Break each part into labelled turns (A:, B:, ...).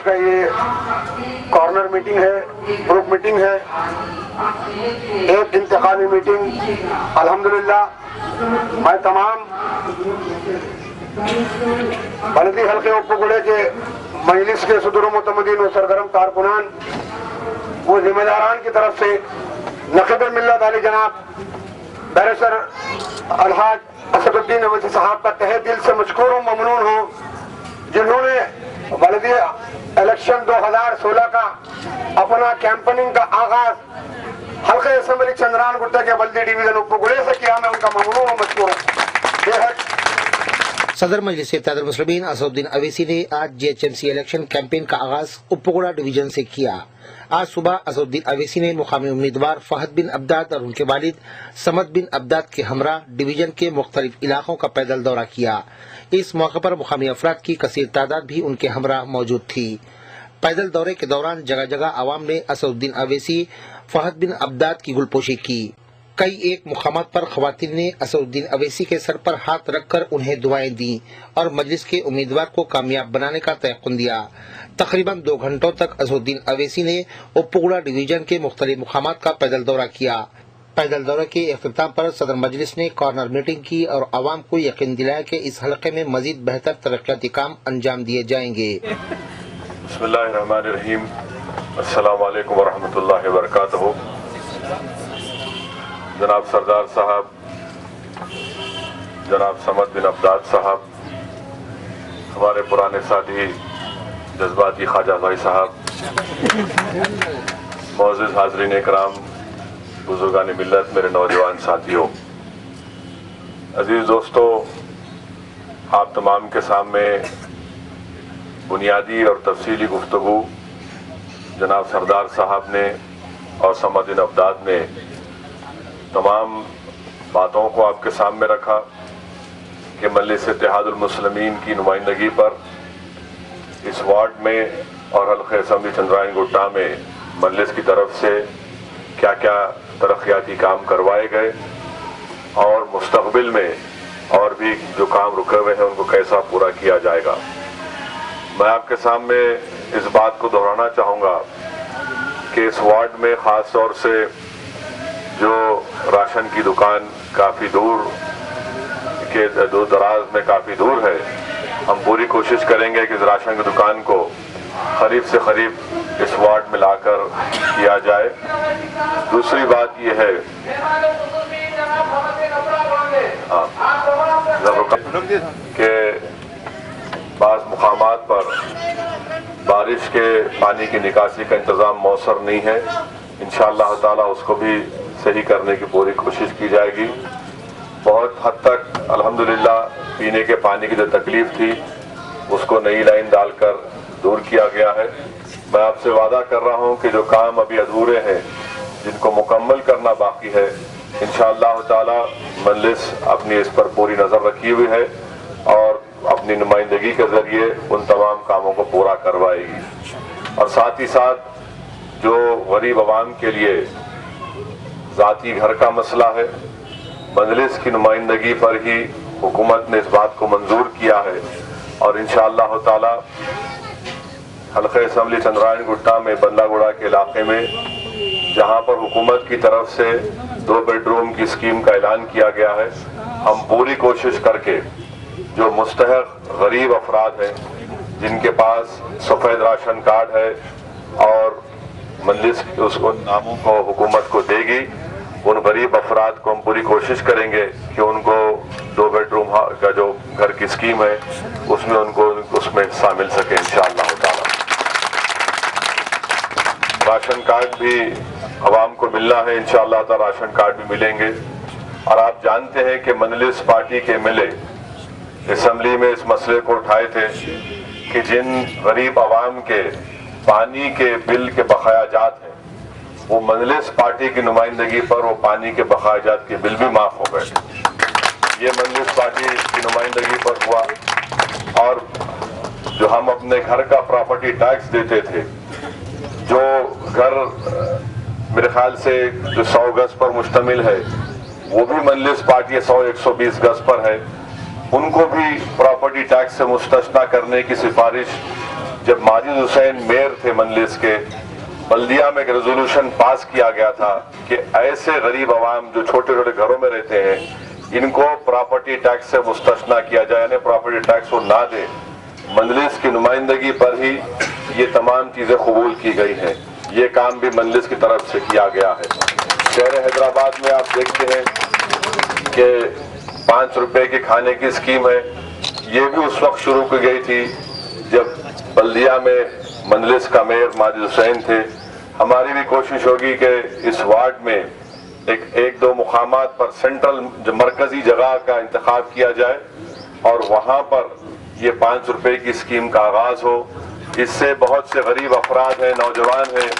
A: آج کا یہ کارنر میٹنگ ہے، گروپ میٹنگ ہے، ایک انتخابی میٹنگ۔ الحمدللہ میں تمام بلدی حلقے اوپگڑے کے مجلس کے صدر و متمدین و سرگرم کارکنان وہ ذمہ داران کی طرف سے نقیب ملت علی جناب بیرسٹر الحاج اسد الدین اویسی صاحب کا تہہ دل سے مشکور و ممنون ہوں، جنہوں نے بلدی الیکشن 2016 کا اپنا کیمپننگ کا آغاز حلقہ اسمبلی چندران گٹا کے بلدی ڈویژن اوپگڑے سے کیا۔ میں ان کا ممنون و مشکور ہوں۔
B: صدر مجلس اتحاد المسلمین اسد الدین اویسی نے آج G H M C election campaign کا آغاز اپگوڑا ڈویژن سے کیا۔ آج صبح اسد الدین اویسی نے مقامی امیدوار فہد بن عبداد اور ان کے والد صمد بن عبداد کے ہمراہ ڈویژن کے مختلف علاقوں کا پیدل دورہ کیا۔ اس موقع پر مقامی افراد کی کثیر تعداد بھی ان کے ہمراہ موجود تھی۔ پیدل دورے کے دوران جگہ جگہ عوام نے اسد الدین اویسی، فہد بن عبداد کی گلپوشی کی۔ کئی ایک مقامات پر خواتین نے اسد الدین اویسی کے سر پر ہاتھ رکھ کر انہیں دعائیں دیں اور مجلس کے امیدوار کو کامیاب بنانے کا تیقن دیا۔ تقریباً 2 گھنٹوں تک اسد الدین اویسی نے اپگوڑا ڈویژن کے مختلف مقامات کا پیدل دورہ کیا۔ پیدل دورے کے اختتام پر صدر مجلس نے کارنر میٹنگ کی اور عوام کو یقین دلایا کہ اس حلقے میں مزید بہتر ترقیاتی کام انجام دیے جائیں گے۔
C: بسم اللہ الرحمن الرحیم۔ السلام علیکم ورحمۃ اللہ وبرکاتہ۔ جناب سردار صاحب، جناب صمد بن عبداد صاحب، ہمارے پرانے ساتھی جذباتی خواجہ بھائی صاحب، معزز حاضرین اکرام، بزرگان ملت، میرے نوجوان ساتھیوں، عزیز دوستو، آپ تمام کے سامنے بنیادی اور تفصیلی گفتگو جناب سردار صاحب نے اور صمد بن عبداد نے تمام باتوں کو آپ کے سامنے رکھا کہ مجلس اتحاد المسلمین کی نمائندگی پر اس وارڈ میں اور حلقہ اسمبلی چندرائن گٹا میں مجلس کی طرف سے کیا کیا ترقیاتی کام کروائے گئے اور مستقبل میں اور بھی جو کام رکے ہوئے ہیں ان کو کیسا پورا کیا جائے گا۔ میں آپ کے سامنے اس بات کو دہرانا چاہوں گا کہ اس وارڈ میں خاص طور سے جو راشن کی دکان کافی دور کے دور دراز میں کافی دور ہے، ہم پوری کوشش کریں گے کہ اس راشن کی دکان کو قریب سے قریب اس وارڈ میں لا کر کیا جائے۔ دوسری بات یہ ہے کہ بعض مقامات پر بارش کے پانی کی نکاسی کا انتظام موثر نہیں ہے، انشاءاللہ تعالی اس کو بھی صحیح کرنے کی پوری کوشش کی جائے گی۔ بہت حد تک الحمدللہ پینے کے پانی کی جو تکلیف تھی اس کو نئی لائن ڈال کر دور کیا گیا ہے۔ میں آپ سے وعدہ کر رہا ہوں کہ جو کام ابھی ادھورے ہیں جن کو مکمل کرنا باقی ہے، انشاءاللہ تعالی مجلس اپنی اس پر پوری نظر رکھی ہوئی ہے اور اپنی نمائندگی کے ذریعے ان تمام کاموں کو پورا کروائے گی۔ اور ساتھ ہی ساتھ جو غریب عوام کے لیے ذاتی گھر کا مسئلہ ہے، مجلس کی نمائندگی پر ہی حکومت نے اس بات کو منظور کیا ہے اور انشاءاللہ تعالی حلقہ اسمبلی چندرائن گٹا میں بندہ گوڑا کے علاقے میں جہاں پر حکومت کی طرف سے 2 بیڈ روم کی اسکیم کا اعلان کیا گیا ہے، ہم پوری کوشش کر کے جو مستحق غریب افراد ہیں جن کے پاس سفید راشن کارڈ ہے اور مجلس اس کو ناموں کو حکومت کو دے گی، ان غریب افراد کو ہم پوری کوشش کریں گے کہ ان کو 2 بیڈ روم کا جو گھر کی اسکیم ہے اس میں ان کو اس میں حصہ مل سکے انشاءاللہ تعالی۔ راشن کارڈ بھی عوام کو ملنا ہے، انشاءاللہ تعالی راشن کارڈ بھی ملیں گے۔ اور آپ جانتے ہیں کہ مجلس پارٹی کے ملے اسمبلی میں اس مسئلے کو اٹھائے تھے کہ جن غریب عوام کے پانی کے بل کے بقایا جات ہیں وہ مجلس پارٹی کی نمائندگی پر وہ پانی کے بقایا جات کے بل بھی معاف ہو گئے۔ یہ مجلس پارٹی کی نمائندگی پر ہوا۔ اور جو ہم اپنے گھر کا پراپرٹی ٹیکس دیتے تھے، جو گھر میرے خیال سے جو 100 گز پر مشتمل ہے وہ بھی مجلس پارٹی 100-120 گز پر ہے، ان کو بھی پراپرٹی ٹیکس سے مستثنی کرنے کی سفارش जब माजिद हुसैन मेयर थे मंजलिस के, बल्दिया में एक रेजोल्यूशन पास किया गया था कि ऐसे गरीब आवाम जो छोटे छोटे घरों में रहते हैं, इनको प्रॉपर्टी टैक्स से मुस्तस्ना किया जाए, यानी प्रॉपर्टी टैक्स वो ना दे। मंजलिस की नुमाइंदगी पर ही ये तमाम चीजें कबूल की गई हैं। ये काम भी मंजलिस की तरफ से किया गया है। शहर हैदराबाद में आप देखते हैं कि 5 रुपए के खाने की स्कीम है। ये भी उस वक्त शुरू की गई थी जब बल्दिया में मंजलिस का मेयर माजिद हुसैन थे। हमारी भी कोशिश होगी कि इस वार्ड में एक दो मुकामात पर सेंट्रल जो मरकजी जगह का इंतखाब किया जाए और वहां पर ये 5 रुपए की स्कीम का आगाज हो। इससे बहुत से गरीब अफराद हैं, नौजवान हैं,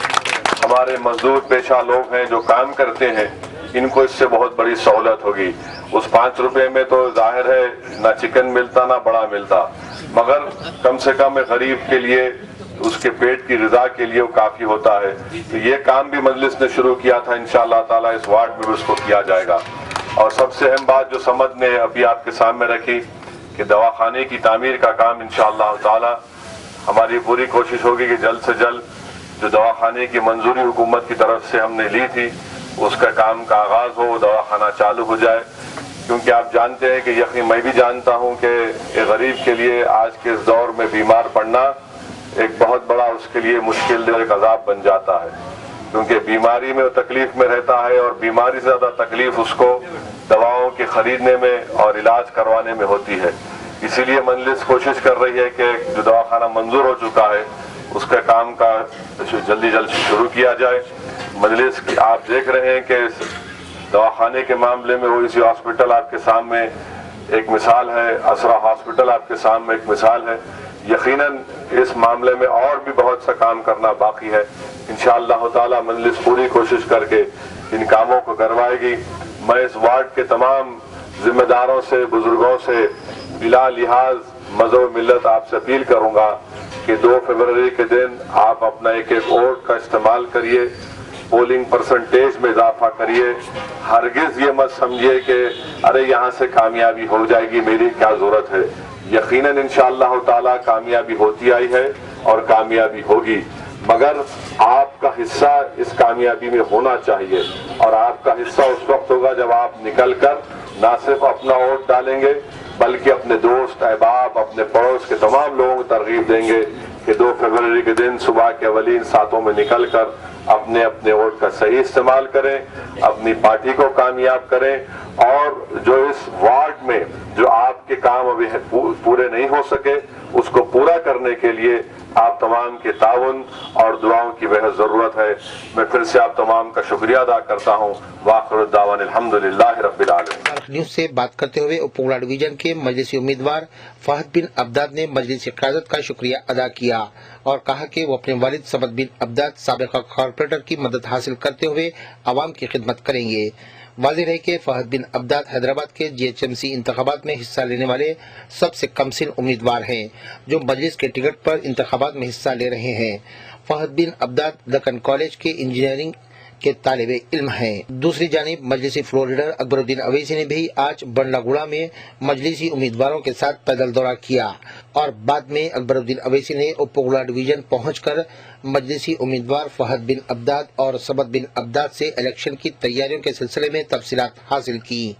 C: हमारे मजदूर पेशा लोग हैं जो काम करते हैं, इनको इससे बहुत बड़ी सहूलत होगी। उस 5 रुपए में तो जाहिर है ना चिकन मिलता ना बड़ा मिलता, मगर कम से कम एक गरीब के लिए उसके पेट की रिजा के लिए वो काफी होता है। तो ये काम भी मजलिस ने शुरू किया था, इंशाअल्लाह ताला इस वार्ड में भी उसको किया जाएगा। और सबसे अहम बात जो समद ने अभी आपके सामने रखी कि दवाखाने की तामीर का काम इंशाअल्लाह ताला हमारी पूरी कोशिश होगी कि जल्द से जल्द जो दवाखाने की मंजूरी हुकूमत की तरफ से हमने ली थी उसका काम का आगाज हो, दवाखाना चालू हो जाए। क्योंकि आप जानते हैं कि यकीन मैं भी जानता हूं कि एक गरीब के लिए आज के इस दौर में बीमार पड़ना एक बहुत बड़ा उसके लिए मुश्किल एक अजाब बन जाता है, क्योंकि बीमारी में वो तकलीफ में रहता है और बीमारी से ज्यादा तकलीफ उसको दवाओं के खरीदने में और इलाज करवाने में होती है। इसीलिए मंजलिस कोशिश कर रही है कि जो दवाखाना मंजूर हो चुका है उसका काम का जल्दी शुरू किया जाए। मंजलिस की आप देख रहे हैं कि दवाखाने के मामले में वो इसी हॉस्पिटल आपके सामने एक मिसाल है, असरा हॉस्पिटल आपके सामने एक मिसाल है। यकीनन इस मामले में और भी बहुत सा काम करना बाकी है। इंशाअल्लाह ताला मंजलिस पूरी कोशिश करके इन कामों को करवाएगी। मैं इस वार्ड के तमाम जिम्मेदारों से, बुजुर्गों से बिला लिहाज मज़हब मिल्लत आपसे अपील करूंगा कि 2 फरवरी के दिन आप अपना एक वोट का इस्तेमाल करिए, पोलिंग परसेंटेज में इजाफा करिए। हरगिज ये मत समझिए कि अरे यहाँ से कामयाबी हो जाएगी, मेरी क्या जरूरत है। यकीनन इंशाअल्लाह ताला कामयाबी होती आई है और कामयाबी होगी, मगर आपका हिस्सा इस कामयाबी में होना चाहिए। और आपका हिस्सा उस वक्त होगा जब आप निकलकर ना सिर्फ अपना वोट डालेंगे बल्कि अपने दोस्त, अहबाब, अपने पड़ोस के तमाम लोगों को तरगीब देंगे कि 2 फरवरी के दिन सुबह के अवलीन सातों में निकलकर अपने अपने वोट का सही इस्तेमाल करें, अपनी पार्टी को कामयाब करें। और जो इस वार्ड में जो आपके काम अभी पूरे नहीं हो सके उसको पूरा करने के लिए आप तमाम के ताउन और दुआओं की बेहद जरूरत है। मैं फिर से आप तमाम का शुक्रिया अदा करता हूँ। वाखिर दावान अल्हम्दुलिल्लाहि रब्बिल आलमीन।
B: न्यूज से बात करते हुए उपपुगड़ा डिवीजन के मजलिसी उम्मीदवार फहद बिन अब्दाद ने मजलिस क़यादत का शुक्रिया अदा किया और कहा कि वो अपने वालिद समद बिन अब्दाद साबिक़ कॉर्पोरेटर की मदद हासिल करते हुए आवाम की खिदमत करेंगे। वाज़ेह है कि फहद बिन अब्दाद हैदराबाद के GHMC इंतखाबात में हिस्सा लेने वाले सबसे कम सिन उम्मीदवार हैं जो मजलिस के टिकट पर इंतखाबात में हिस्सा ले रहे हैं। फहद बिन अब्दाद दक्कन कॉलेज के इंजीनियरिंग के तालिबे इल्म हैं। दूसरी जानिब मजलिसी फ्लोर लीडर अकबरुद्दीन अवैसी ने भी आज बंडलागुड़ा में मजलिसी उम्मीदवारों के साथ पैदल दौरा किया और बाद में अकबरुद्दीन अवैसी ने उपपुगड़ा डिवीजन पहुंचकर मजलिसी उम्मीदवार फहद बिन अब्दाद और समद बिन अब्दाद से इलेक्शन की तैयारियों के सिलसिले में तफसीलात हासिल की।